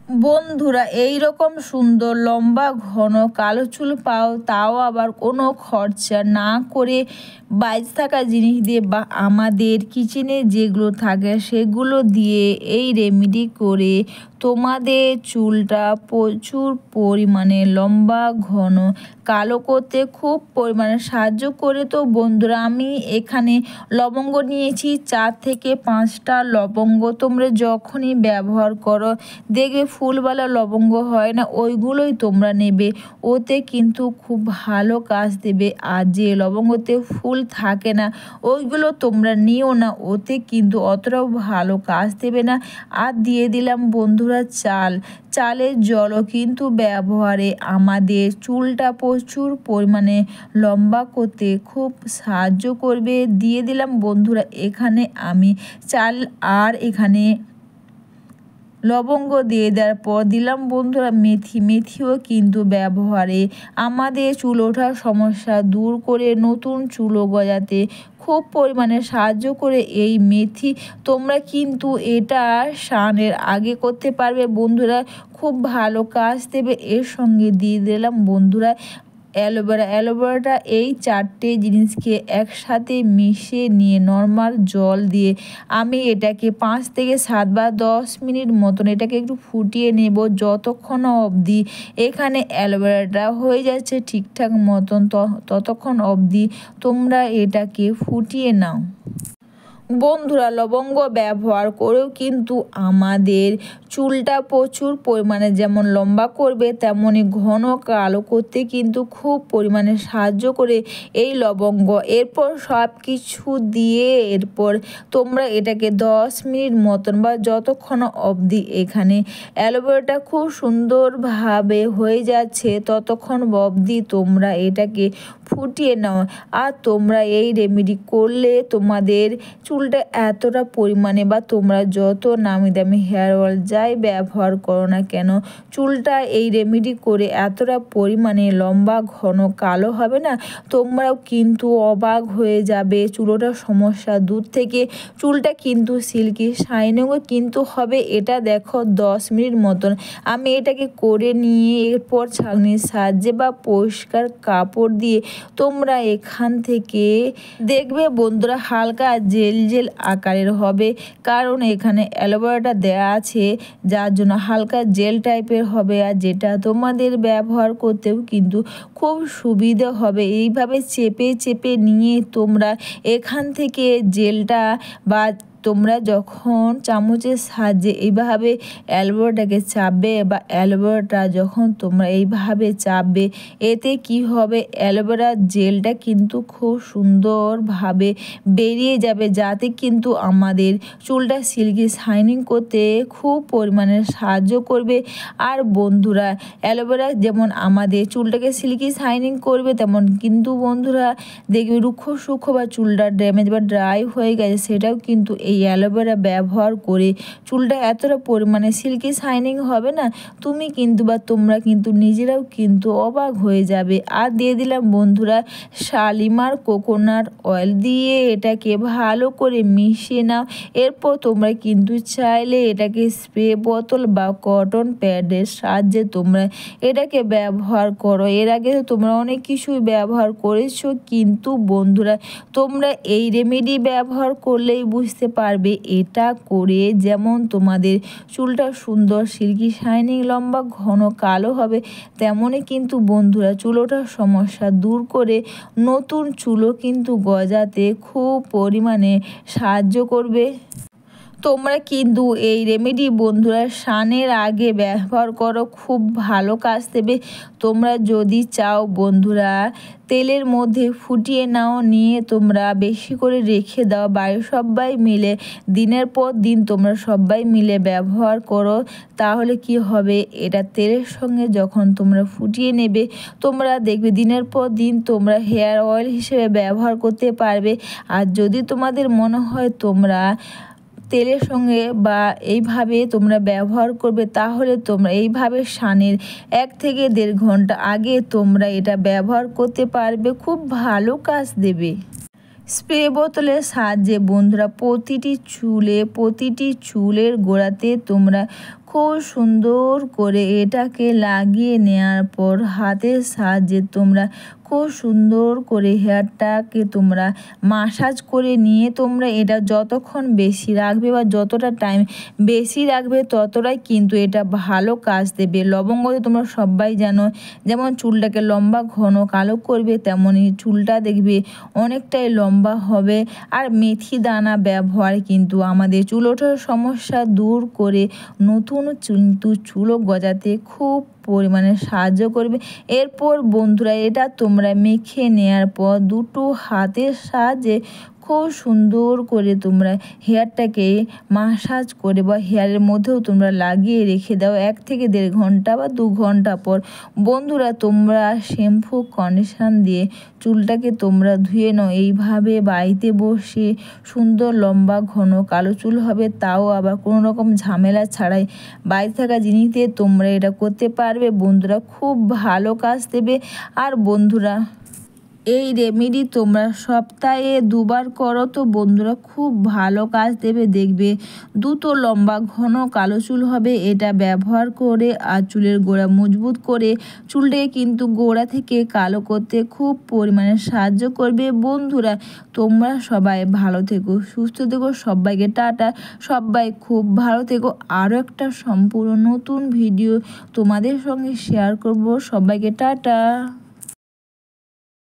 বন্ধুরা এই রকম সুন্দর লম্বা ঘন কালো চুল পাও, তাও আবার কোনো খরচা না করে বাইরে থাকা জিনিস দিয়ে বা আমাদের কিচেনে যেগুলো থাকে সেগুলো দিয়ে এই রেমেডি করে তোমাদের চুলটা প্রচুর পরিমাণে লম্বা ঘন কালো করতে খুব পরিমাণে সাহায্য করে। তো বন্ধুরা আমি এখানে লবঙ্গ নিয়েছি 4 থেকে 5টা লবঙ্গ। তোমরা যখনই ব্যবহার করো দেখবে ফুলওয়ালা লবঙ্গ হয় না, ওইগুলোই তোমরা নেবে, ওতে কিন্তু খুব ভালো কাজ দেবে। আর যে লবঙ্গতে ফুল থাকে না ওইগুলো তোমরা নিও না, ওতে কিন্তু অতটাও ভালো কাজ দেবে না। আর দিয়ে দিলাম বন্ধুরা চালের জলও কিন্তু ব্যবহারে আমাদের চুলটা প্রচুর পরিমাণে লম্বা করতে খুব সাহায্য করবে। দিয়ে দিলাম বন্ধুরা এখানে আমি চাল আর এখানে লবঙ্গ দিয়ে দেওয়ার পর দিলাম বন্ধুরা মেথিও কিন্তু ব্যবহারে আমাদের চুল ওঠার সমস্যা দূর করে নতুন চুলও গজাতে খুব পরিমাণে সাহায্য করে এই মেথি। তোমরা কিন্তু এটা স্নানের আগে করতে পারবে বন্ধুরা, খুব ভালো কাজ দেবে। এর সঙ্গে দিয়ে দিলাম বন্ধুরা অ্যালোভেরাটা। এই 4টে জিনিসকে একসাথে মিশিয়ে নিয়ে নর্মাল জল দিয়ে আমি এটাকে 5 থেকে 7 বা 10 মিনিট মতন এটাকে একটু ফুটিয়ে নেব, যতক্ষণ অবধি এখানে অ্যালোভেরাটা হয়ে যাচ্ছে ঠিকঠাক মতন ততক্ষণ অবধি তোমরা এটাকে ফুটিয়ে নাও। বন্ধুরা লবঙ্গ ব্যবহার করেও কিন্তু আমাদের চুলটা প্রচুর পরিমাণে যেমন লম্বা করবে তেমনই ঘন কালো করতে কিন্তু খুব পরিমাণে সাহায্য করে এই লবঙ্গ। এরপর সব কিছু দিয়ে এরপর তোমরা এটাকে 10 মিনিট মতন বা যতক্ষণ অবধি এখানে অ্যালোভেরাটা খুব সুন্দরভাবে হয়ে যাচ্ছে ততক্ষণ অবধি তোমরা এটাকে ফুটিয়ে নাও। আর তোমরা এই রেমেডি করলে তোমাদের চুলটা এতটা পরিমাণে বা তোমরা যত নামি দামি হেয়ার অয়েল যাই ব্যবহার করো না কেন চুলটা এই রেমেডি করে এতটা পরিমাণে লম্বা ঘন কালো হবে না, তোমরাও কিন্তু অবাক হয়ে যাবে। চুলোটার সমস্যা দূর থেকে চুলটা কিন্তু সিল্কি শাইনিংও কিন্তু হবে। এটা দেখো 10 মিনিট মতন আমি এটাকে করে নিয়ে এরপর ছাঁকনির সাহায্যে বা পরিষ্কার কাপড় দিয়ে তোমরা এখান থেকে দেখবে বন্ধুরা হালকা জেল আকারের হবে, কারণ এখানে অ্যালোভেরাটা দেওয়া আছে যার জন্য হালকা জেল টাইপের হবে। আর যেটা তোমাদের ব্যবহার করতেও কিন্তু খুব সুবিধা হবে। এইভাবে চেপে নিয়ে তোমরা এখান থেকে জেলটা বা তোমরা যখন চামচের সাহায্যে এইভাবে অ্যালোভেরাটাকে চাপবে বা অ্যালোভেরাটা যখন তোমরা এইভাবে চাপবে এতে কি হবে অ্যালোভেরার জেলটা কিন্তু খুব সুন্দরভাবে বেরিয়ে যাবে, যাতে কিন্তু আমাদের চুলটা সিল্কি শাইনিং করতে খুব পরিমাণে সাহায্য করবে। আর বন্ধুরা অ্যালোভেরা যেমন আমাদের চুলটাকে সিল্কি শাইনিং করবে তেমন কিন্তু বন্ধুরা দেখবে রুক্ষ সূক্ষ্ম বা চুলটা ড্যামেজ বা ড্রাই হয়ে গেছে সেটাও কিন্তু এই অ্যালোভেরা ব্যবহার করে চুলটা এতটা পরিমাণে সিল্কি শাইনিং হবে না, তুমি কিন্তু বা তোমরা কিন্তু নিজেরাও কিন্তু অবাক হয়ে যাবে। আর দিয়ে দিলাম বন্ধুরা শালিমার কোকোনাট অয়েল দিয়ে এটাকে ভালো করে মিশিয়ে নাও। এরপর তোমরা কিন্তু চাইলে এটাকে স্প্রে বোতল বা কটন প্যাডের সাহায্যে তোমরা এটাকে ব্যবহার করো। এর আগে তোমরা অনেক কিছুই ব্যবহার করেছো, কিন্তু বন্ধুরা তোমরা এই রেমেডি ব্যবহার করলেই বুঝতে পারবে এটা করে যেমন তোমাদের চুলটা সুন্দর সিল্কি শাইনিং লম্বা ঘন কালো হবে, তেমনই কিন্তু বন্ধুরা চুল ওঠার সমস্যা দূর করে নতুন চুলও কিন্তু গজাতে খুব পরিমাণে সাহায্য করবে। তোমরা কিন্তু এই রেমেডি বন্ধুরা স্নানের আগে ব্যবহার করো, খুব ভালো কাজ দেবে। তোমরা যদি চাও বন্ধুরা তেলের মধ্যে ফুটিয়ে নাও, নিয়ে তোমরা বেশি করে রেখে দাও, বাড়ির সবাই মিলে দিনের পর দিন তোমরা সবাই মিলে ব্যবহার করো। তাহলে কি হবে এটা তেলের সঙ্গে যখন তোমরা ফুটিয়ে নেবে তোমরা দেখবে দিনের পর দিন তোমরা হেয়ার অয়েল হিসেবে ব্যবহার করতে পারবে। আর যদি তোমাদের মনে হয় তোমরা তেলের সঙ্গে বা এইভাবে তোমরা ব্যবহার করবে তাহলে তোমরা এইভাবে স্নানের 1 থেকে 1.5 ঘন্টা আগে তোমরা এটা ব্যবহার করতে পারবে, খুব ভালো কাজ দেবে। স্প্রে বোতলের সাহায্যে বন্ধুরা প্রতিটি চুলের গোড়াতে তোমরা খুব সুন্দর করে এটাকে লাগিয়ে নেওয়ার পর হাতের সাহায্যে তোমরা খুব সুন্দর করে হেয়ারটাকে তোমরা মাসাজ করে নিয়ে তোমরা এটা যতক্ষণ বেশি রাখবে বা যতটা টাইম বেশি রাখবে ততটাই কিন্তু এটা ভালো কাজ দেবে। লবঙ্গ তো তোমরা সবাই জানো, যেমন চুলটাকে লম্বা ঘন কালো করবে তেমনই চুলটা দেখবে অনেকটাই লম্বা হবে। আর মেথি দানা ব্যবহার কিন্তু আমাদের চুল ওঠার সমস্যা দূর করে নতুন কিন্তু চুলও গজাতে খুব পরিমাণে সাহায্য করবে। এরপর বন্ধুরা এটা তোমরা মেখে নেওয়ার পর দুটো হাতের সাহায্যে খুব সুন্দর করে তোমরা হেয়ারটাকে মাসাজ করে বা হেয়ারের মধ্যেও তোমরা লাগিয়ে রেখে দাও 1 থেকে 1.5 ঘন্টা বা 2 ঘন্টা পর। বন্ধুরা তোমরা শ্যাম্পু কন্ডিশন দিয়ে চুলটাকে তোমরা ধুয়ে নাও। এইভাবে বাড়িতে বসে সুন্দর লম্বা ঘন কালো চুল হবে, তাও আবার কোনো রকম ঝামেলা ছাড়াই। বাড়িতে থাকা জিনিস দিয়ে তোমরা এটা করতে পারবে বন্ধুরা, খুব ভালো কাজ দেবে। আর বন্ধুরা এই রেমেডি তোমরা সপ্তাহে 2 বার করো তো বন্ধুরা খুব ভালো কাজ দেবে, দেখবে দ্রুত লম্বা ঘন কালো চুল হবে এটা ব্যবহার করে। আর চুলের গোড়া মজবুত করে চুলটাকে কিন্তু গোড়া থেকে কালো করতে খুব পরিমাণে সাহায্য করবে। বন্ধুরা তোমরা সবাই ভালো থেকো, সুস্থ থেকো, সবাইকে টাটা, সবাই খুব ভালো থেকো। আরও একটা সম্পূর্ণ নতুন ভিডিও তোমাদের সঙ্গে শেয়ার করব, সবাইকে টাটা।